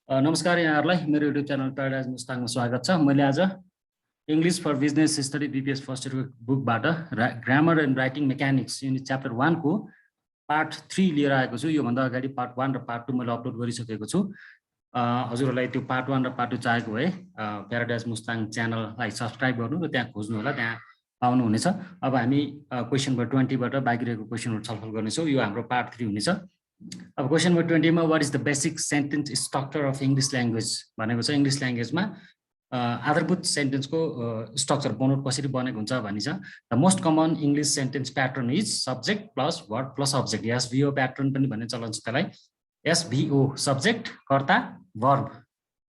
नमस्कार यहाँहरूलाई मेरो युट्युब च्यानल प्याराडाइज मुस्ताङमा स्वागत छ। मैले आज English for business study BPS first इयरको बुकबाट grammar and writing mechanics unit chapter 1 को पार्ट 3 लिएर आएको छु। योभन्दा अगाडि पार्ट 1 र पार्ट 2 मैले अपलोड गरिसकेको छु। हजुरहरूलाई त्यो पार्ट 1 र पार्ट 2 चाहेको भए प्याराडाइज मुस्ताङ च्यानललाई सब्स्क्राइब गर्नु र त्यहाँ खोज्नु होला, त्यहाँ पाउनुहुनेछ। अब हामी क्वेसन नम्बर 20 बाट बाँकी रहेको क्वेसनहरू छलफल गर्नेछौँ। यो हाम्रो पार्ट 3 हुनेछ। अब क्वेसन नम्बर 20 मा what is the basic sentence structure of English language भनेको छ। इङ्ग्लिस ल्याङ्ग्वेजमा आधारभूत सेन्टेन्सको स्ट्रक्चर बनोट कसरी बनेको हुन्छ भनी छ। The most common English sentence pattern is subject plus verb plus object. SVO pattern पनि भन्ने चलन छ त्यसलाई। एसभिओ सब्जेक्ट कर्ता वर्ब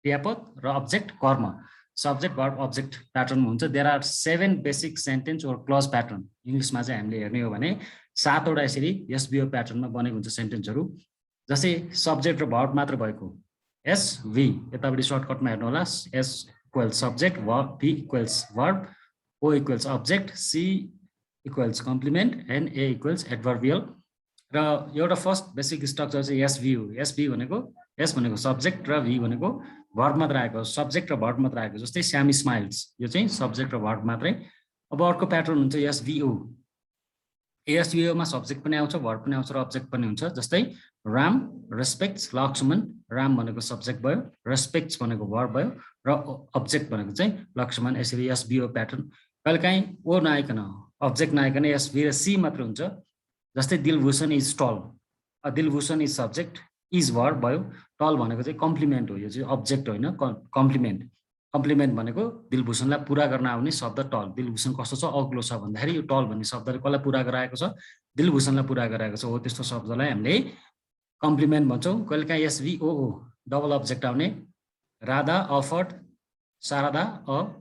क्रियापद र अब्जेक्ट कर्म। सब्जेक्ट वर्ब अब्जेक्ट प्याटर्न हुन्छ। There are 7 basic sentence or clause pattern. इङ्ग्लिसमा चाहिँ हामीले हेर्ने हो भने 7 वटा यसरी एसभिओ प्याटर्नमा बनेको हुन्छ सेन्टेन्सहरू। जस्तै सब्जेक्ट र भर्ब मात्र भएको एसभी, यतापट्टि सर्टकटमा हेर्नु होला। S equals subject, V equals verb, O equals object, C equals complement and A equals adverbial. र एउटा फर्स्ट बेसिक स्ट्रक्चर चाहिँ एसभिओ। एसभी भनेको एस भनेको सब्जेक्ट र भी भनेको भर्ब मात्र आएको, सब्जेक्ट र भर्ब मात्र आएको। जस्तै स्यामी स्माइल्स, यो चाहिँ सब्जेक्ट र भर्ब मात्रै। अब अर्को प्याटर्न हुन्छ एसभिओ। एसभिओमा सब्जेक्ट पनि आउँछ, भर्ब पनि आउँछ र अब्जेक्ट पनि हुन्छ। जस्तै राम रेस्पेक्ट्स लक्ष्मण। राम भनेको सब्जेक्ट भयो, रेस्पेक्ट्स भनेको भर्ब भयो र अब्जेक्ट भनेको चाहिँ लक्ष्मण। यसरी एसभिओ प्याटर्न। कहिलेकाहीँ ओ नआइकन अब्जेक्ट नआइकन एसभी र सी मात्र हुन्छ। जस्तै दिलभूषण इज टल। Dilbhushan is subject, is verb भयो, टल भनेको चाहिँ कम्प्लिमेन्ट हो। यो चाहिँ अब्जेक्ट होइन, कम्प्लिमेन्ट। कम्प्लिमेन्ट भनेको दिलभूषणलाई पुरा गर्न आउने शब्द टल। दिलभूषण कस्तो छ, अग्लो छ भन्दाखेरि यो टल भन्ने शब्दले कसलाई पुरा गराएको छ, दिलभूषणलाई पुरा गराएको छ। हो त्यस्तो शब्दलाई हामीले कम्प्लिमेन्ट भन्छौँ। कहिलेकाहीँ एसभिओओ डबल अब्जेक्ट आउने। राधा अफर्ड, शारदा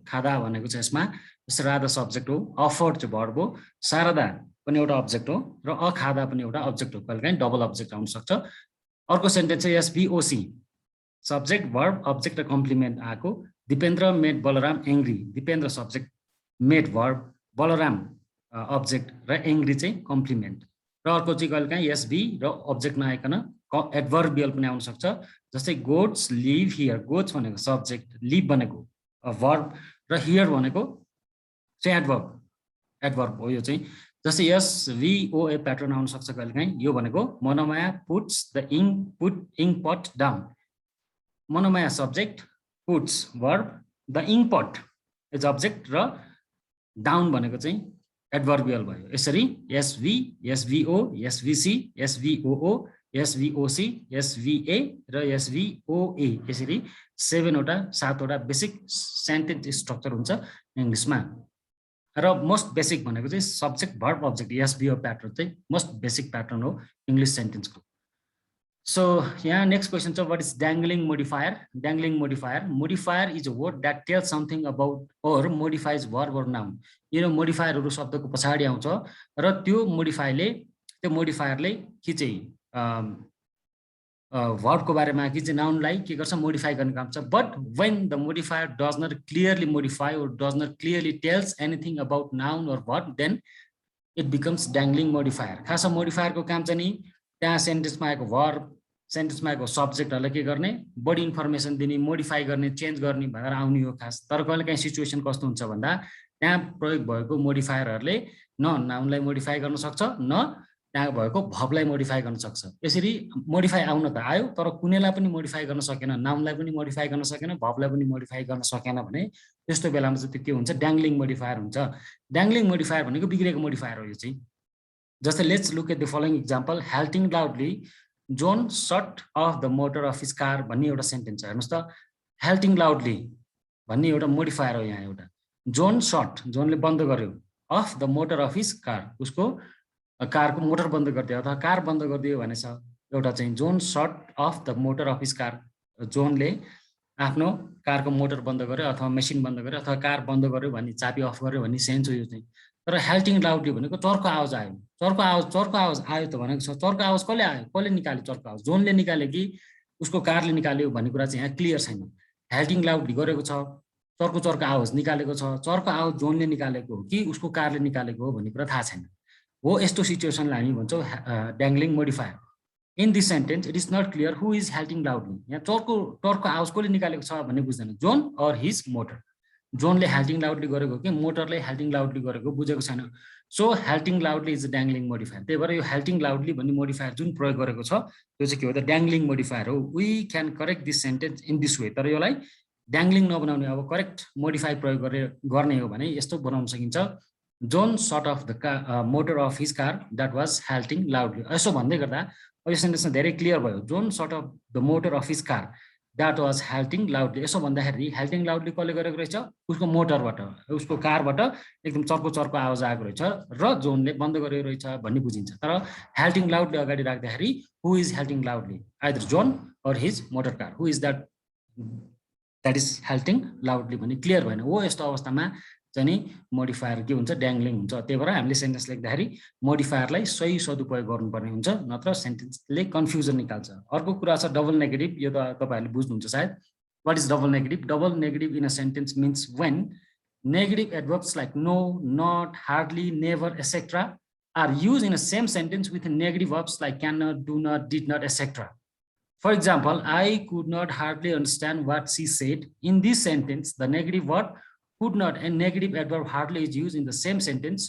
खादा भनेको छ यसमा। जस्तै राधा सब्जेक्ट हो, अफर्ड चाहिँ भर्ब हो, शारदा पनि एउटा अब्जेक्ट हो र अखादा पनि एउटा अब्जेक्ट हो। कहिलेकाहीँ डबल अब्जेक्ट आउन सक्छ। अर्को सेन्टेन्स चाहिँ एसभिओसी सब्जेक्ट भर्ब अब्जेक्ट र कम्प्लिमेन्ट आएको। Dipendra made Balram angry. Dipendra subject, made verb, Balram object र एङ्ग्री चाहिँ कम्प्लिमेन्ट। र अर्को चाहिँ कहिलेकाहीँ एसभी र अब्जेक्ट नआइकन एडभर्बियल पनि आउन सक्छ। जस्तै गोड्स लिभ हियर। गोड्स भनेको सब्जेक्ट, लिभ भनेको भर्ब र हियर भनेको चाहिँ एडभर्ब हो। यो चाहिँ जस्तै एसभिओए प्याटर्न आउन सक्छ कहिलेकाहीँ। यो भनेको Manomaya puts the ink pot down. Manomaya subject, puts verb, the ink pot is object र डाउन भनेको चाहिँ एडभर्बियल भयो। यसरी एसभी, एसभिओ, एसभिसी, एसभिओओ, एसभिओसी, एसभिए र एसभिओए। यसरी 7 वटा बेसिक सेन्टेन्स स्ट्रक्चर हुन्छ इङ्ग्लिसमा। र मोस्ट बेसिक भनेको चाहिँ subject verb object. SVO pattern चाहिँ मोस्ट बेसिक प्याटर्न हो इङ्ग्लिस सेन्टेन्सको। सो यहाँ नेक्स्ट क्वेसन छ, what is dangling modifier. Dangling modifier, modifier is a word that tells something about or modifies verb or noun. यो मोडिफायरहरू शब्दको पछाडि आउँछ र त्यो मोडिफायरले कि चाहिँ भर्बको बारेमा कि चाहिँ नाउनलाई के गर्छ, मोडिफाई गर्ने काम छ। But when the modifier does not clearly modify or does not clearly tells anything about noun or verb then it becomes dangling modifier. खासमा मोडिफायरको काम चाहिँ नि त्यहाँ सेन्टेन्समा आएको भर्ब, सेन्टेन्समा आएको सब्जेक्टहरूलाई के गर्ने, बढी इन्फर्मेसन दिने, मोडिफाई गर्ने, चेन्ज गर्ने भनेर आउने हो खास। तर कहिलेकाहीँ सिचुएसन कस्तो हुन्छ भन्दा त्यहाँ प्रयोग भएको मोडिफायरहरूले न नाउनलाई मोडिफाई गर्न सक्छ, न त्यहाँ भएको भर्बलाई मोडिफाई गर्न सक्छ। यसरी मोडिफाई आउन त आयो तर कुनैलाई पनि मोडिफाई गर्न सकेन, नाउनलाई पनि मोडिफाई गर्न सकेन, भर्बलाई पनि मोडिफाई गर्न सकेन भने त्यस्तो बेलामा चाहिँ त्यो के हुन्छ, ड्याङ्गलिङ मोडिफायर हुन्छ। ड्याङ्गलिङ मोडिफायर भनेको बिग्रेको मोडिफायर हो यो चाहिँ। जस्तै let's look at the following example. Halting loudly John shut off the motor of his car भन्ने एउटा सेन्टेन्स छ। हेर्नुहोस् त, हेल्टिङ लाउडली भन्ने एउटा मोडिफायर हो यहाँ एउटा। जोन सट, जोनले बन्द गर्यो, of the motor of his car, उसको कारको मोटर बन्द गरिदियो अथवा कार बन्द गरिदियो भनेछ। एउटा चाहिँ John shut off the motor of his car, जोनले आफ्नो कारको मोटर बन्द गर्यो अथवा मेसिन बन्द गर्यो अथवा कार बन्द गर्यो भन्ने, चाबी अफ गर्यो भन्ने सेन्स हो यो चाहिँ। तर हेल्टिङ लाउडली भनेको चर्को आवाज आयो। चर्को आवाज आयो त भनेको छ। चर्को आवाज कसले आयो, कसले निकाल्यो चर्को आवाज, जोनले निकाल्यो कि उसको कारले निकाल्यो भन्ने कुरा चाहिँ यहाँ क्लियर छैन। हेल्टिङ लाउडली गरेको छ, चर्को आवाज निकालेको छ, चर्को आवाज जोनले निकालेको हो कि उसको कारले निकालेको हो भन्ने कुरा थाहा छैन। हो यस्तो सिचुएसनलाई हामी भन्छौँ dangling modifier. In this sentence it is not clear who is halting loudly. यहाँ टर्कको आवाज कसले निकालेको छ भन्ने बुझ्दैन, जोन अर हिज मोटर। जोनले हाल्टिङ लाउडली गरेको कि मोटरले हाल्टिङ लाउडली गरेको बुझेको छैन। So halting loudly is a dangling modifier. त्यही भएर यो हाल्टिङ लाउडली भन्ने मोडिफायर जुन प्रयोग गरेको छ त्यो चाहिँ के हो त ड्याङ्लिङ मोडिफायर हो। We can correct this sentence in this way. तर यसलाई ड्याङ्लिङ नबनाउने अब करेक्ट मोडिफाई प्रयोग गर्ने हो भने यस्तो बनाउन सकिन्छ, John shut off the motor of his car that was halting loudly. यसो भन्दै गर्दा यो सेन्टेन्समा धेरै क्लियर भयो। John shut off the motor of his car that was halting loudly. यसो भन्दाखेरि हाल्टिङ लाउडली कसले गरेको रहेछ, उसको मोटरबाट उसको कारबाट एकदम चर्को चर्को आवाज आएको रहेछ र जोनले बन्द गरेको रहेछ भन्ने बुझिन्छ। तर हाल्टिङ लाउडली अगाडि राख्दाखेरि who is halting loudly, either John or his motor car, who is that is halting loudly भन्ने क्लियर भएन। हो यस्तो अवस्थामा चाहिँ नि मोडिफायर के हुन्छ, ड्याङ्लिङ हुन्छ। त्यही भएर हामीले सेन्टेन्स लेख्दाखेरि मोडिफायरलाई सही सदुपयोग गर्नुपर्ने हुन्छ, नत्र सेन्टेन्सले कन्फ्युजन निकाल्छ। अर्को कुरा छ डबल नेगेटिभ। यो त तपाईँहरूले बुझ्नुहुन्छ सायद। What is double negative? Double negative in a sentence means when negative adverbs like no, not, hardly, never etcetera are use in a same sentence with negative verbs like cannot, do not, did not, etc. For example, I could not hardly understand what she said. In this sentence, the negative word could not and negative adverb hardly is used in the same sentence,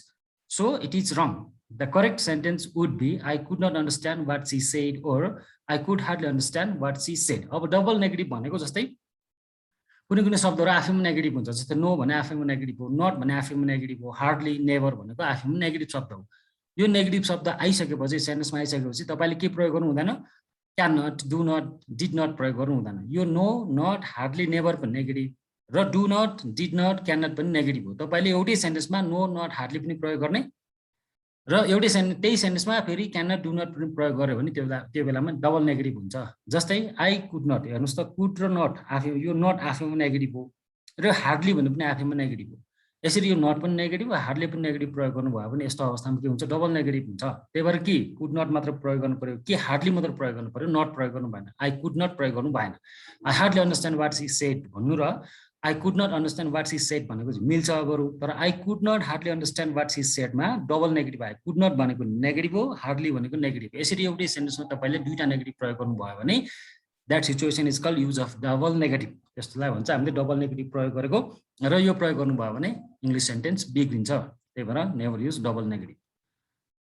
so it is wrong. The correct sentence would be I could not understand what she said or I could hardly understand what she said. अब double negative भनेको जस्तै कुनै कुनै शब्दहरु आफैमा negative हुन्छ, जस्तै no भने आफैमा नेगेटिभ हो, नट भने आफैमा नेगेटिभ हो, हार्डली, नेभर भनेको आफैमा नेगेटिभ शब्द हो। यो नेगेटिभ शब्द आइसकेपछि सेन्टेन्समा आइसकेपछि तपाईले के प्रयोग गर्नु हुँदैन, can not, do not, did not प्रयोग गर्नु हुँदैन। यो नो, नट, हार्डली, नेभर पनि नेगेटिभ र do not, did not, can not पनि नेगेटिभ हो। तपाईले एउटै सेन्टेन्समा नो, नट, हार्डली पनि प्रयोग गर्ने र एउटै त्यही सेन्टेन्समा फेरि क्यान नट, डु नट पनि प्रयोग गर्यो भने त्यो बेलामा डबल नेगेटिभ हुन्छ। जस्तै आई कुड नट, हेर्नुस् त कुड र नट आफै, यो नट आफैमा नेगेटिभ हो र हार्डली भने पनि आफैमा नेगेटिभ हो। यसरी यो नट पनि नेगेटिभ, हार्डली पनि नेगेटिभ प्रयोग गर्नुभयो भने यस्तो अवस्थामा के हुन्छ, डबल नेगेटिभ हुन्छ। त्यही भएर कि कुड नट मात्र प्रयोग गर्नु पर्यो, कि हार्डली मात्र प्रयोग गर्नु पर्यो, नट प्रयोग गर्नु भएन। आई कुड नट प्रयोग गर्नु भएन। I hardly understand what she said भन्नु र I could not understand what she said भनेको चाहिँ मिल्छ बरु। तर I could not hardly understand what she सेडमा डबल नेगेटिभ आयो। कुड नट भनेको नेगेटिभ हो, हार्डली भनेको नेगेटिभ। यसरी एउटै सेन्टेन्समा तपाईले दुईटा नेगेटिभ प्रयोग गर्नुभयो भने that situation is called use of double negative. त्यस्तोलाई भन्छ हामीले डबल नेगेटिभ प्रयोग गरेको, र यो प्रयोग गर्नुभयो भने इङ्ग्लिस सेन्टेन्स बिग्रिन्छ। त्यही भएर नेभर युज डबल नेगेटिभ।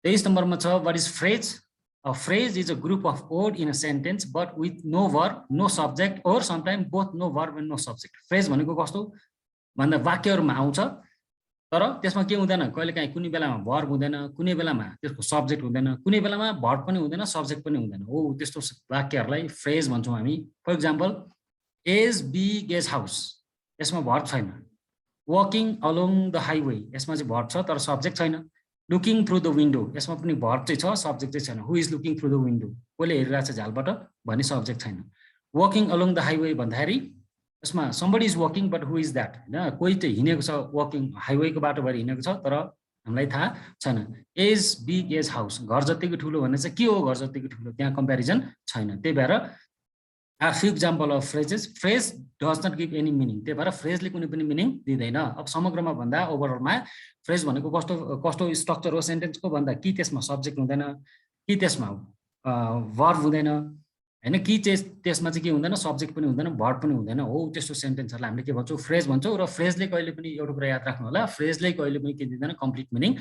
23 नम्बरमा छ what is phrase? A phrase is a group of words in a sentence but with no verb, no subject or sometimes both no verb and no subject. Phrase भनेको कस्तो भन्दा वाक्यहरुमा आउँछ तर त्यसमा के हुँदैन, कहिलेकाहीँ कुनै बेलामा verb हुँदैन, कुनै बेलामा त्यसको subject हुँदैन, कुनै बेलामा verb पनि हुँदैन, subject पनि हुँदैन। हो त्यस्तो वाक्यहरुलाई phrase भन्छौं हामी। For example as big as house, यसमा verb छैन। walking along the highway, यसमा चाहिँ verb छ तर subject छैन। लुकिङ थ्रु द विन्डो, यसमा पनि भर्ब चाहिँ छ, सब्जेक्ट चाहिँ छैन। Who is looking through the window, कसले हेरिरहेको छ झालबाट भन्ने सब्जेक्ट छैन। वकिङ अलोङ द हाइवे भन्दाखेरि यसमा somebody is walking but who is that, हैन कोही चाहिँ हिँडेको छ, वकिङ हाइवेको बाटो भएर हिँडेको छ तर हामीलाई थाहा छैन। एज बिग एज हाउस, घर जतिको ठुलो भन्ने चाहिँ के हो, घर जतिको ठुलो, त्यहाँ कम्प्यारिजन छैन। त्यही भएर a few example of phrases, phrase does not give any meaning। त्यही भएर फ्रेजले कुनै पनि मिनिङ दिँदैन। अब समग्रमा भन्दा ओभरअलमा फ्रेज भनेको कस्तो स्ट्रक्चर हो सेन्टेन्सको भन्दा कि त्यसमा सब्जेक्ट हुँदैन, कि त्यसमा वर्ब हुँदैन, हैन कि त्यसमा चाहिँ के हुँदैन, सब्जेक्ट पनि हुँदैन, वर्ब पनि हुँदैन। हो त्यस्तो सेन्टेन्सहरुलाई हामीले के भन्छौं, फ्रेज भन्छौं। र फ्रेजले कहिले पनि एउटा कुरा याद राख्नु होला, फ्रेजले कहिले पनि के दिँदैन, कम्प्लिट मिनिङ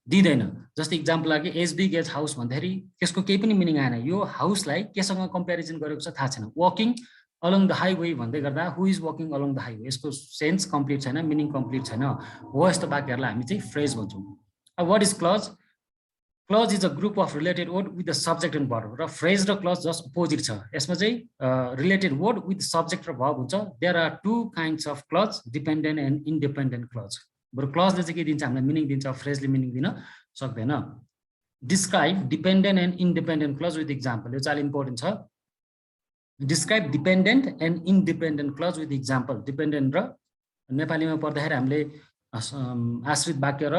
दिँदैन। जस्तै इक्जाम्पल लागि एज बिग एज हाउस भन्दाखेरि त्यसको केही पनि मिनिङ आएन। यो हाउसलाई केसँग कम्प्यारिजन गरेको छ थाहा छैन। वकिङ अलोङ द हाइवे भन्दै गर्दा who is walking along the highway, यसको सेन्स कम्प्लिट छैन, मिनिङ कम्प्लिट छैन। हो यस्तो वाक्यहरुलाई हामी चाहिँ फ्रेज भन्छौं। अब what is clause? Clause is a group of related word with the subject and verb. र फ्रेज र क्लज जस्ट अपोजिट छ। यसमा चाहिँ रिलेटेड वर्ड विथ सब्जेक्ट र भर्ब हुन्छ। There are two kinds of clause, dependent and independent clause. बरु क्लजले चाहिँ के दिन्छ, हामीलाई मिनिङ दिन्छ, फ्रेजले मिनिङ दिन सक्दैन। Describe dependent and independent clause with example, यो चाहिँ इम्पोर्टेन्ट छ। Describe dependent and independent clause with example. Dependent र नेपालीमा पर्दाखेरि हामीले आश्रित वाक्य र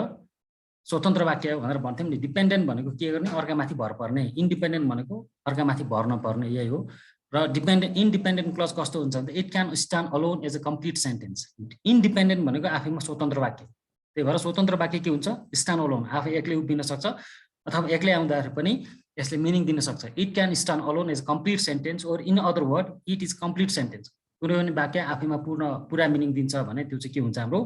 स्वतन्त्र वाक्य भनेर भन्थ्यौं नि। डिपेन्डेन्ट भनेको के गर्ने, अर्कामाथि भर पर्ने, इन्डिपेन्डेन्ट भनेको अर्कामाथि भर नपर्ने, यही हो। र इन्डिपेन्डेन्ट क्लज कस्तो हुन्छ भने it can stand alone as a complete sentence. Independent भनेको आफैमा स्वतन्त्र वाक्य। त्यही भएर स्वतन्त्र वाक्य के हुन्छ, स्ट्यान्ड अलोन, आफै एक्लै उभिन सक्छ, अथवा एक्लै आउँदाखेरि पनि यसले मिनिङ दिन सक्छ it can stand alone as complete sentence or in other word it is complete sentence कुनै पनि वाक्य आफैमा पुरा मिनिङ दिन्छ भने त्यो चाहिँ के हुन्छ हाम्रो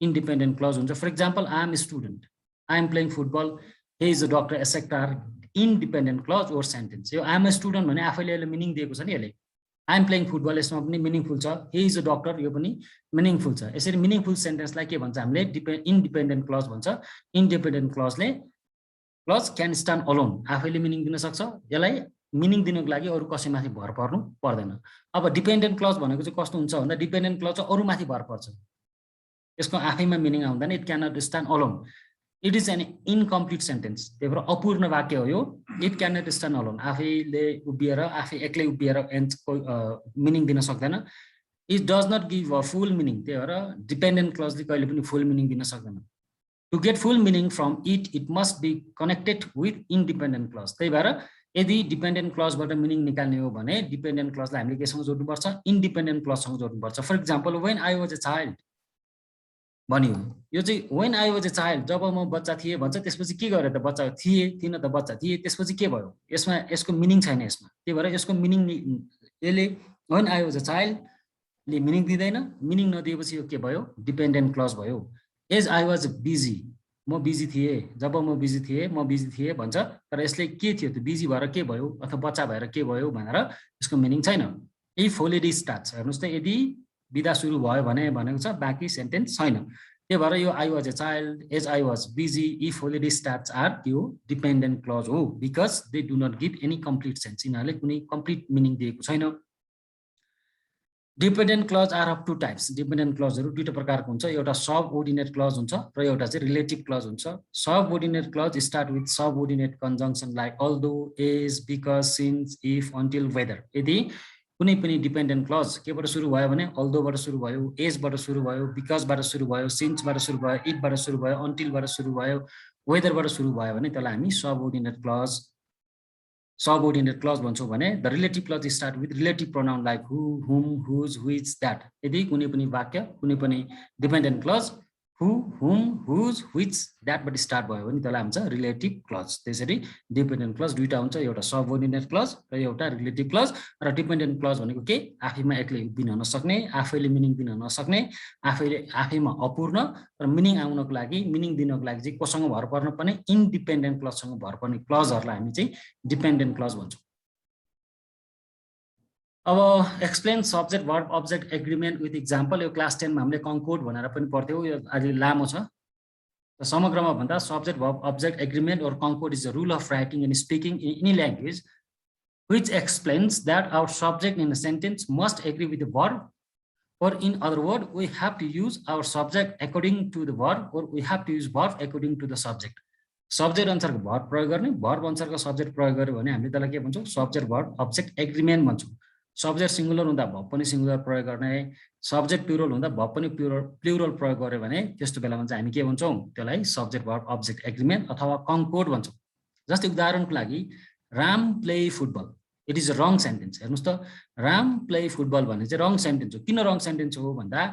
इन्डिपेन्डेन्ट क्लज हुन्छ for example I am student I am playing football he is a doctor एसेक्ट are independent clause or sentence यो आई एम अ स्टुडेन्ट भने आफैले यसले मिनिङ दिएको छ नि यसले आई एम प्लेइङ फुटबल यसमा पनि मिनिङफुल छ हे इज अ डक्टर यो पनि मिनिङफुल छ यसरी मिनिङफुल सेन्टेन्सलाई के भन्छ हामीले इन्डिपेन्डेन्ट क्लज भन्छ इन्डिपेन्डेन्ट क्लजले क्लज क्यान स्ट्यान्ड अलोन आफैले मिनिङ दिन सक्छ यसलाई मिनिङ दिनको लागि अरू कसैमाथि भर पर्नु पर्दैन अब डिपेन्डेन्ट क्लज भनेको चाहिँ कस्तो हुन्छ भन्दा डिपेन्डेन्ट क्लज चाहिँ अरूमाथि भर पर्छ यसको आफैमा मिनिङ आउँदैन it can not stand alone it is an incomplete sentence त्यही भएर अपूर्ण वाक्य हो यो it can not stand alone आफैले उभिएर आफै एक्लै उभिएर मिनिङ दिन सक्दैन it does not give a full meaning त्यही भएर डिपेन्डेन्ट क्लजले कहिले पनि फुल मिनिङ दिन सक्दैन To get full meaning from it, it must be connected with independent clause. त्यही भएर यदि डिपेन्डेन्ट क्लजबाट मिनिङ निकाल्ने हो भने डिपेन्डेन्ट क्लजलाई हामीले केसँग जोड्नुपर्छ इन्डिपेन्डेन्ट क्लजसँग जोड्नुपर्छ for example when I was a child भन्यो यो चाहिँ when I was a child जब म बच्चा थिएँ भन्छ त्यसपछि के गरे त बच्चा थिए थिएन त बच्चा थिए त्यसपछि के भयो यसमा यसको मिनिङ छैन यसमा त्यही भएर यसको मिनिङ यसले व्हेन आई वाज अ चाइल्डले मिनिङ दिँदैन मिनिङ नदिएपछि यो के भयो डिपेन्डेन्ट क्लज भयो एज आई वाज बिजी म बिजी थिएँ जब म बिजी थिएँ भन्छ तर यसले के थियो त बिजी भएर के भयो अथवा बच्चा भएर के भयो भनेर यसको मिनिङ छैन इफ होलिडे स्टार्ट्स हेर्नुहोस् त यदि बिदा सुरु भयो भने भनेको छ बाँकी सेन्टेन्स छैन त्यही भएर यो I was a child as I was busy if holiday starts are यो डिपेन्डेन्ट क्लज हो because they do not give any complete sense यिनीहरूले कुनै कम्प्लिट मिनिङ दिएको छैन dependent clause are of two types dependent क्लजहरू दुईटा प्रकारको हुन्छ एउटा सबओर्डिनेट क्लज हुन्छ र एउटा चाहिँ रिलेटिभ क्लज हुन्छ subordinate clause start with subordinate conjunction like although as because since if until whether यदि कुनै पनि डिपेन्डेन्ट क्लज केबाट सुरु भयो भने अल्दोबाट सुरु भयो एजबाट सुरु भयो बिकजबाट सुरु भयो सिन्सबाट सुरु भयो इफबाट सुरु भयो अन्टिलबाट सुरु भयो वेदरबाट सुरु भयो भने त्यसलाई हामी सबओर्डिनेट क्लज भन्छौँ भने the relative clause start with relative pronoun like who whom whose which that यदि कुनै पनि वाक्य कुनै पनि dependent clause who whom whose which द्याटबाट start भयो भने त्यसलाई हुन्छ रिलेटिभ क्लज त्यसरी डिपेन्डेन्ट क्लज दुईटा हुन्छ एउटा सबओर्डिनेट क्लज र एउटा रिलेटिभ क्लज र डिपेन्डेन्ट क्लज भनेको के आफैमा एक्लै उभिन नसक्ने आफैले मिनिङ दिन नसक्ने आफैमा अपूर्ण र मिनिङ आउनको लागि मिनिङ दिनको लागि चाहिँ कोसँग भर पर्न पर्ने इन्डिपेन्डेन्ट क्लजसँग भर पर्ने क्लजहरूलाई हामी चाहिँ डिपेन्डेन्ट क्लज भन्छौँ अब explain subject verb object agreement with example यो क्लास 10 मा हामीले कन्कोड भनेर पनि पढ्थ्यौँ यो अलि लामो छ समग्रमा भन्दा subject verb object agreement or concord is a rule of writing and speaking in any language which explains that our subject in a sentence must agree with the verb or in other words we have to use our subject according to the verb or we have to use verb according to the subject subject अनुसारको verb प्रयोग गर्ने verb अनुसारको subject प्रयोग गर्यो भने हामीले त्यसलाई के भन्छौँ सब्जेक्ट वर्ब अब्जेक्ट एग्रिमेन्ट भन्छौँ सब्जेक्ट सिंगुलर हुँदा भर्ब पनि सिंगुलर प्रयोग गर्ने सब्जेक्ट प्लुरल हुँदा भर्ब पनि प्लुरल प्रयोग गर्यो भने त्यस्तो बेलामा चाहिँ हामी के भन्छौँ त्यसलाई सब्जेक्ट वर्ब अब्जेक्ट एग्रिमेन्ट अथवा कन्कोड भन्छौँ जस्तै उदाहरणको लागि Ram play football it is a wrong sentence हेर्नुहोस् त राम प्ले फुटबल भन्ने चाहिँ रङ सेन्टेन्स हो किन रङ सेन्टेन्स हो भन्दा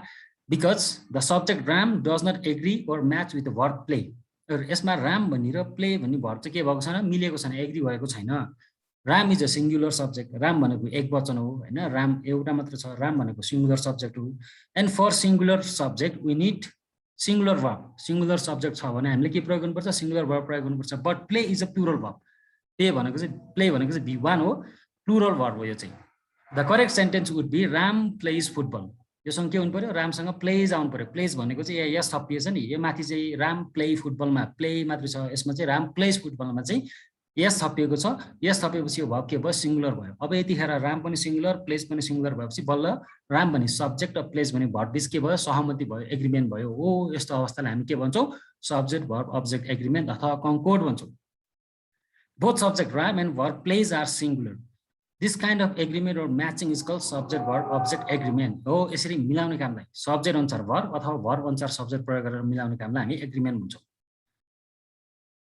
because the subject Ram does not agree or match with the verb play यसमा राम भन्ने र प्ले भन्ने भर्ब चाहिँ के भएको छैन मिलेको छैन एग्री भएको छैन Ram is a singular subject Ram भनेको एक वचन हो हैन राम एउटा मात्र छ राम भनेको सिंगुलर सब्जेक्ट हो and for singular subject we need singular verb singular subject छ भने हामीले के प्रयोग गर्नुपर्छ सिंगुलर वर्ब प्रयोग गर्नुपर्छ but play is a plural verb play भनेको चाहिँ V1 हो प्लुरल वर्ब हो यो चाहिँ the correct sentence would be Ram plays football योसँग के हुनु पर्यो रामसँग प्लेज आउनु पर्यो प्लेज भनेको चाहिँ यस थपिएछ नि यो माथि चाहिँ राम प्ले फुटबलमा प्ले मात्र छ यसमा चाहिँ राम प्लेज फुटबलमा चाहिँ यस थपिएको छ यस थपिएपछि यो भाव के भयो सिंगुलर भयो अब यतिखेर राम पनि सिंगुलर प्लेस पनि सिंगुलर भएपछि बल्ल राम भने सब्जेक्ट र प्लेस भने भर्ब बीच के भयो सहमति भयो एग्रिमेन्ट भयो हो यस्तो अवस्थालाई हामी के भन्छौँ सब्जेक्ट भर्ब अब्जेक्ट एग्रिमेन्ट अथवा कन्कोड भन्छौँ both subject Ram and verb plays are singular this kind of agreement or matching is called subject verb object agreement हो यसरी मिलाउने कामलाई सब्जेक्ट अनुसार भर्ब अथवा भर्ब अनुसार सब्जेक्ट प्रयोग गरेर मिलाउने कामलाई हामी एग्रिमेन्ट भन्छौँ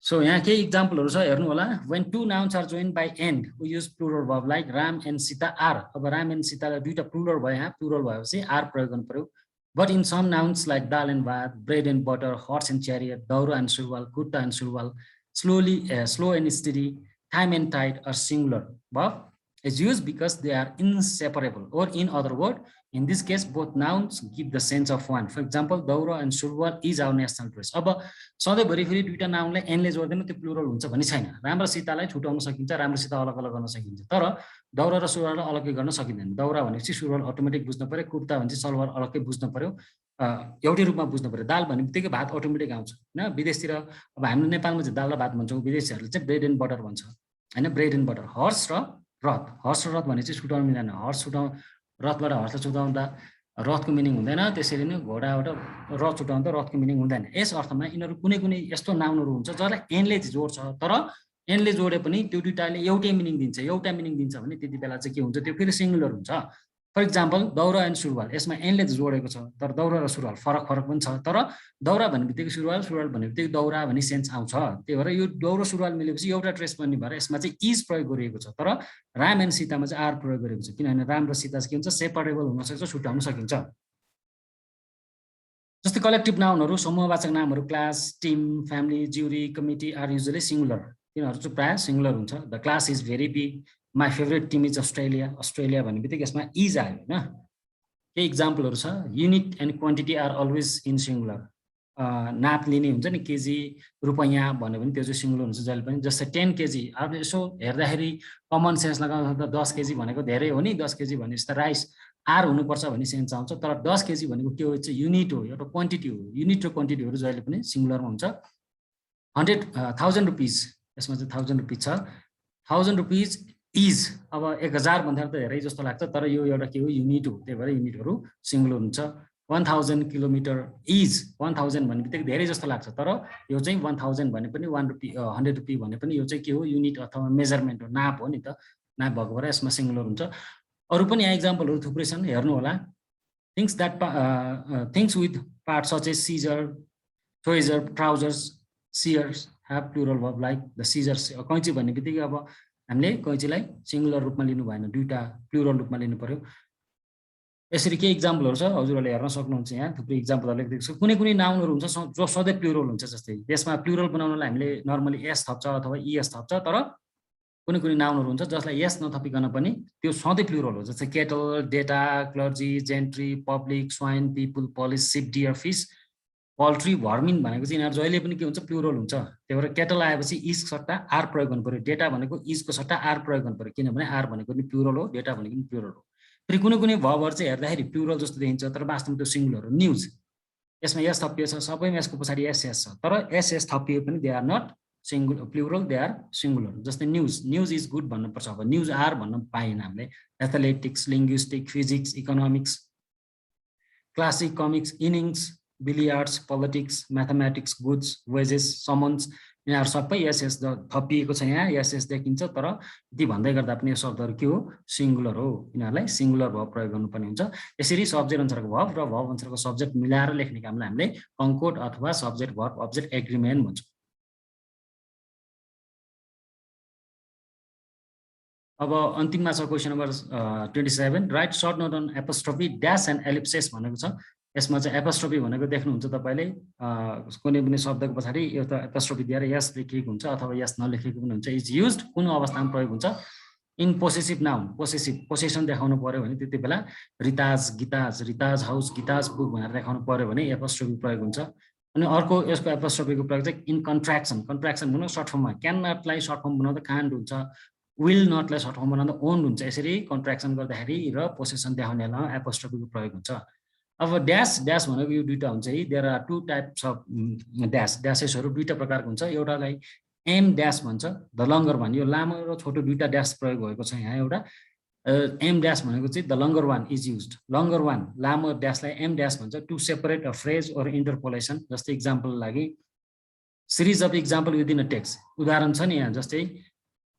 So यहाँ केही इक्जाम्पलहरु छ हेर्नु होला when two nouns are joined by end we use plural verb like Ram and Sita are अब Ram and Sita लाई दुईटा plural भयो यहाँ plural भएपछि are प्रयोग गर्नु पर्यो but in some nouns like dal and bhat bread and butter horse and chariot daura and surwal kurta and surwal slow and steady time and tide are singular verb is used because they are inseparable, or in other words, in this case both nouns give the sense of one. For example, daura and सुरुवाल is our national dress. अब सधैँभरि फेरि दुईटा नाउनलाई Henle जोड्दैन त्यो plural हुन्छ भन्ने छैन। राम्रो सीतालाई छुटाउन सकिन्छ, राम्रो सीता अलग अलग गर्न सकिन्छ, तर दौरा र सुरुवाललाई अलग्गै गर्न सकिँदैन। दौरा भनेपछि सुरुवाल अटोमेटिक बुझ्न पर्यो, कुर्ता भनेपछि सलवार अलग्गै बुझ्न पर्यो, एउटै रूपमा बुझ्न पर्यो। दाल भन्ने बित्तिकै भात अटोमेटिक आउँछ हैन। विदेशतिर अब हाम्रो नेपालमा चाहिँ दाल र भात भन्छौँ, विदेशीहरूले चाहिँ ब्रेड एन्ड बटर भन्छ हैन, ब्रेड एन्ड बटर। हर्स र रथ, हर्स र रथ भने चाहिँ छुटाउन मिल्दैन। हर्स रथबाट हर्सलाई छुटाउँदा रथको मिनिङ हुँदैन, त्यसरी नै घोडाबाट रथ छुटाउँदा रथको मिनिङ हुँदैन। यस अर्थमा यिनीहरू कुनै कुनै यस्तो नाउनहरू हुन्छ जसलाई एनले जोड्छ, तर एनले जोडे पनि त्यो दुईटाले एउटै मिनिङ दिन्छ, एउटा मिनिङ दिन्छ भने त्यति बेला चाहिँ के हुन्छ, त्यो फेरि सिंगुलर हुन्छ। फर इक्जाम्पल दौरा एन्ड सुरुवाल, यसमा एनले जोडेको छ, तर दौरा र सुरुवाल फरक पनि छ। तर दौरा भन्ने बित्तिकै सुरुवाल, सुरुवाल भन्ने बित्तिकै दौरा भन्ने सेन्स आउँछ। त्यही भएर यो दौरा सुरुवाल मिलेपछि एउटा ड्रेस बन्ने भएर यसमा चाहिँ इज प्रयोग गरिएको छ, तर राम एन्ड सीतामा चाहिँ आर प्रयोग गरिएको छ, किनभने राम र सीता के हुन्छ, सेपरेबल हुन सक्छ, छुट्याउन सकिन्छ। जस्तै कलेक्टिभ नाउनहरू, समूहवाचक नामहरू, class, team, family, jury, committee are usually singular. तिनीहरू चाहिँ प्रायः सिंगुलर हुन्छ। The class is very big, my favourite team is Australia. Australia भन्ने बित्तिकै यसमा इज आयो होइन। केही इक्जाम्पलहरू छ, unit and quantity are always in singular. नाप लिने हुन्छ नि, केजी, रुपैयाँ भन्यो भने त्यो चाहिँ सिंगुलर हुन्छ जहिले पनि। जस्तै 10 केजी, अब यसो हेर्दाखेरि कमन सेन्स लगाउँदा 10 केजी भनेको धेरै हो नि, 10 केजी भनेपछि त राइस आर हुनुपर्छ भन्ने सेन्स आउँछ, तर 10 केजी भनेको के हो, चाहिँ युनिट हो, एउटा क्वान्टिटी हो। युनिट र क्वान्टिटीहरू जहिले पनि सिंगुलरमा हुन्छ। 1000 रुपिज, यसमा चाहिँ 1000 रुपिज छ। 1000 रुपिज इज, अब 1000 भन्दा त धेरै जस्तो लाग्छ, तर यो एउटा के हो, युनिट हो, त्यही भएर युनिटहरू सिंगुलर हुन्छ। 1000 किलोमिटर इज, 1000 भन्ने बित्तिकै धेरै जस्तो लाग्छ, तर यो चाहिँ 1000 भने पनि 1 रुपी 100 रुपी भने पनि यो चाहिँ के हो, युनिट अथवा मेजरमेन्ट हो, नाप हो नि त, नाप भएको भएर यसमा सिंगुलर हुन्छ। अरू पनि यहाँ इक्जाम्पलहरू थुप्रै छन्, हेर्नु होला। Things with part such as scissor, tweezer, trousers, shears have plural verb like the scissors. कैँची भन्ने बित्तिकै अब हामीले कैँचीलाई सिंगुलर रूपमा लिनु भएन, दुईटा प्लुरल रूपमा लिनु पर्यो। यसरी के इक्जाम्पलहरू छ हजुरहरूले हेर्न सक्नुहुन्छ, यहाँ थुप्रै इक्जाम्पलहरू लेखिदिएको छ। कुनै कुनै नाउनहरू हुन्छ जो सधैँ प्लुरल हुन्छ, जस्तै यसमा प्लुरल बनाउनलाई हामीले नर्मली एस थप्छ अथवा इएस थप्छ, तर कुनै कुनै नाउनहरू हुन्छ जसलाई एस नथपिकन पनि त्यो सधैँ प्लुरल हो। जस्तै cattle, data, clergy, gentry, public, swine, people, police, sheep, deer, fish, poultry, vermin भनेको चाहिँ यिनीहरू जहिले पनि के हुन्छ, प्लुरल हुन्छ। त्यही भएर केटल आएपछि इजको सट्टा आर प्रयोग गर्नु पर्यो, डेटा भनेको इजको सट्टा आर प्रयोग गर्नु पर्यो, किनभने आर भनेको पनि प्लुरल हो, डेटा भनेको पनि प्लुरल हो। फेरि कुनै कुनै भर्बहरू चाहिँ हेर्दाखेरि प्लुरल जस्तो देखिन्छ, तर वास्तवमा त्यो सिंगुलर हो। न्युज, यसमा एस थपिएको छ, सबैमा यसको पछाडि एसएस छ, तर एसएस थपिए पनि they are not singular plural, they are singular. जस्तै न्युज, न्युज इज गुड भन्नुपर्छ, अब न्युज आर भन्न पाएन हामीले। Athletics, linguistic, physics, economics, classic, comics, innings, billiards, politics, mathematics, goods, wages, summons, यिनीहरू सबै एसएस थपिएको छ, यहाँ एसएस देखिन्छ, तर यति भन्दै गर्दा पनि यो शब्दहरू के हो, सिंगुलर हो। यिनीहरूलाई सिंगुलर भर्ब प्रयोग गर्नुपर्ने हुन्छ। यसरी सब्जेक्ट अनुसारको भर्ब र भर्ब अनुसारको सब्जेक्ट मिलाएर लेख्ने कामलाई हामीले कन्कोर्ड अथवा सब्जेक्ट भर्ब अब्जेक्ट एग्रिमेन्ट भन्छौँ। अब अन्तिममा छ question number 27, write short note on apostrophe dash and ellipsis भनेको छ। यसमा चाहिँ एपोस्ट्रोफी भनेको देख्नुहुन्छ तपाईँले, कुनै पनि शब्दको पछाडि एउटा एपोस्ट्रोफी दिएर यस लेखिएको हुन्छ अथवा यस नलेखिएको पनि हुन्छ। इज युज्ड, कुन अवस्थामा प्रयोग हुन्छ, इन पोसेसिभ नाउन, पोसेसन देखाउनु पर्यो भने त्यति बेला रिताज, गीताज, रिताज हाउस, गीताज बुक भनेर देखाउनु पर्यो भने एपोस्ट्रोफी प्रयोग हुन्छ। अनि अर्को यसको एपोस्ट्रोफीको प्रयोग चाहिँ इन कन्ट्र्याक्सन, कन्ट्र्याक्सन भन्नु सर्ट फर्ममा, क्यान नटलाई सर्ट फर्म बनाउँदा कान्ड हुन्छ, विल नटलाई सर्ट फर्म बनाउँदा ओन्ड हुन्छ। यसरी कन्ट्र्याक्सन गर्दाखेरि र पोसेसन देखाउनेलाई एपोस्ट्रोफीको प्रयोग हुन्छ। अब ड्यास, ड्यास भनेको यो दुईटा हुन्छ है, there are 2 types of dash, ड्यासेसहरू दुईटा प्रकारको हुन्छ। एउटालाई एम ड्यास भन्छ, द लङ्गर वान, यो लामो र छोटो दुईटा ड्यास प्रयोग भएको छ यहाँ। एउटा एम ड्यास भनेको चाहिँ the longer one is used, longer one लामो ड्यासलाई एम ड्यास भन्छ, to separate a phrase or interpolation. जस्तै इक्जाम्पल लागि series of example within a text, उदाहरण छ नि यहाँ, जस्तै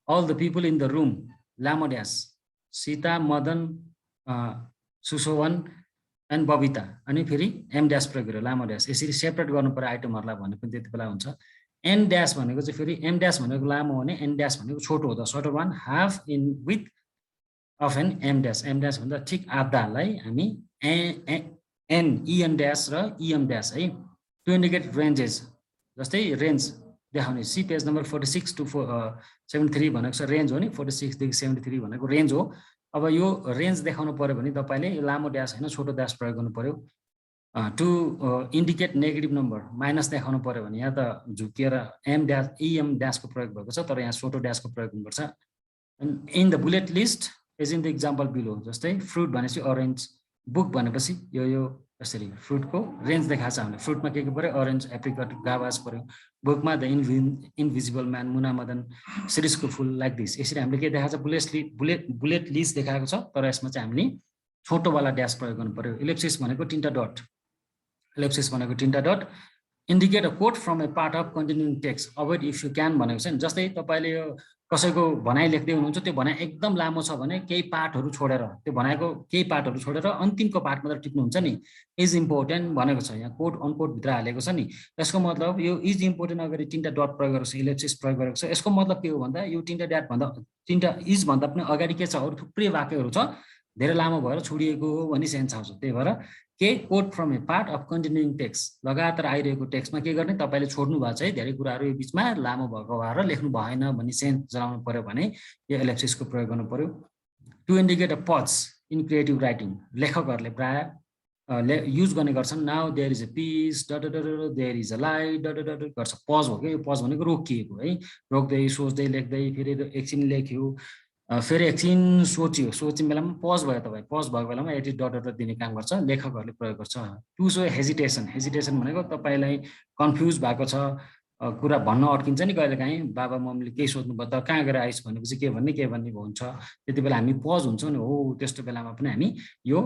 all the people in the room, लामो ड्यास, सीता, मदन, सुशोभन एन्ड बबिता, अनि फेरि एम ड्यास प्रयोग गरेर लामो ड्यास। यसरी सेपरेट गर्नु पर्यो आइटमहरूलाई भने पनि त्यति बेला हुन्छ। एन ड्यास भनेको चाहिँ फेरि एम ड्यास भनेको लामो हो भने एन ड्यास भनेको छोटो हो, the shorter one half in with of an em dash. Em dash भन्दा ठिक आधालाई हामी एन इएन ड्यास र इएम ड्यास है, टु इन्डिकेट रेन्जेस। जस्तै रेन्ज देखाउने सी पेज नम्बर 46 to 73 भनेको छ रेन्ज हो नि 46 देखि 73 भनेको रेन्ज हो अब यो रेन्ज देखाउनु पर्यो भने तपाईले यो लामो ड्यास हैन छोटो ड्यास प्रयोग गर्नु पर्यो to indicate negative number minus देखाउनु पर्यो भने यहाँ त झुकिएर एम ड्यासको प्रयोग भएको छ तर यहाँ छोटो ड्यासको प्रयोग हुनुपर्छ in the bullet list is in the example below जस्तै फ्रुट भनेपछि अरेन्ज बुक भनेपछि यो यसरी फ्रुटको रेन्ज देखाएको छ हामीले फ्रुटमा के पर्यो अरेन्ज एप्रिकट गावाज पर्यो बुकमा the invisible man Muna Madan सिरिजको फुल लाइक दिस यसरी हामीले के देखाएको छ बुलेट लिस्ट देखाएको छ तर यसमा चाहिँ हामीले छोटोवाला ड्यास प्रयोग गर्नु पर्यो इलिप्सिस भनेको तीनटा dot indicate a quote from a part of continuing text avoid if you can भनेको छ नि जस्तै तपाईले यो कसैको भनाइ लेख्दै हुनुहुन्छ त्यो भनाइ एकदम लामो छ भने केही पार्टहरू छोडेर त्यो भनाइको केही पार्टहरू छोडेर अन्तिमको पार्ट मात्र टिप्नुहुन्छ नि इज इम्पोर्टेन्ट भनेको छ यहाँ कोट अनकोट भित्र हालेको छ नि यसको मतलब यो इज इम्पोर्टेन्ट अगाडि तीनटा डट प्रयोग गरेको छ इलिप्सिस प्रयोग गरेको छ यसको मतलब के हो भन्दा यो तीनटा इज भन्दा पनि अगाडि के छ अरु थुप्रै वाक्यहरू छ धेरै लामो भएर छोडिएको हो भनी सेन्स आउँछ त्यही भएर के quote from a part of continuing text लगातार आइरहेको टेक्स्टमा के गर्ने तपाईले छोड्नु भएको छ है धेरै कुराहरू यो बीचमा लामो भएको भएर लेख्नु भएन भन्ने सेन्स जनाउनु पर्यो भने यो एलिप्सिसको प्रयोग गर्नु पर्यो to indicate a pause in creative writing लेखकहरूले प्राय युज गर्ने गर्छन् now there is a peace there is a light गर्छ पज हो कि यो पज भनेको रोकिएको है रोक्दै सोच्दै लेख्दै फेरि एकछिन लेख्यो फेरि एकछिन सोच्ने बेलामा पज भयो तपाईँ पज भएको बेलामा एडिट डट दिने काम गर्छ लेखकहरूले प्रयोग गर्छ टु सो हेजिटेसन भनेको तपाईँलाई कन्फ्युज भएको छ कुरा भन्न अड्किन्छ नि कहिलेकाहीँ बाबा मम्मीले केही सोध्नु भयो त कहाँ गएर आइस भनेपछि के भन्ने हुन्छ त्यति बेला हामी पज हुन्छौँ नि हो त्यस्तो बेलामा पनि हामी यो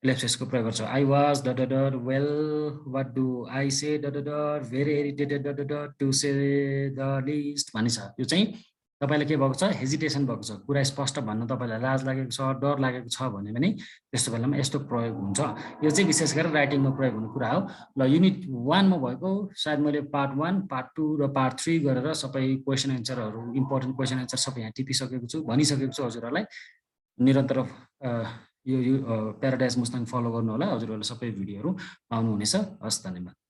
एलिप्सिसको प्रयोग गर्छौँ I was well what do I say very irritated to say the list भन्ने छ यो चाहिँ तपाईले के भएको छ हेजिटेसन भएको छ कुरा स्पष्ट भन्न तपाईलाई लाज लागेको छ डर लागेको छ भने पनि त्यस्तो बेलामा यस्तो प्रयोग हुन्छ यो चाहिँ विशेष गरेर राइटिङमा प्रयोग हुने कुरा हो ल युनिट 1 मा भएको सायद मैले पार्ट 1 पार्ट 2 र पार्ट 3 गरेर सबै क्वेशन एन्सरहरू इम्पोर्टेन्ट क्वेशन एन्सर सबै यहाँ टिपिसकेको छु भनिसकेको छु हजुरहरूलाई निरन्तर यो प्याराडाइज मुस्ताङ फलो गर्नु होला हजुरहरूले सबै भिडियोहरू पाउनुहुनेछ हस् धन्यवाद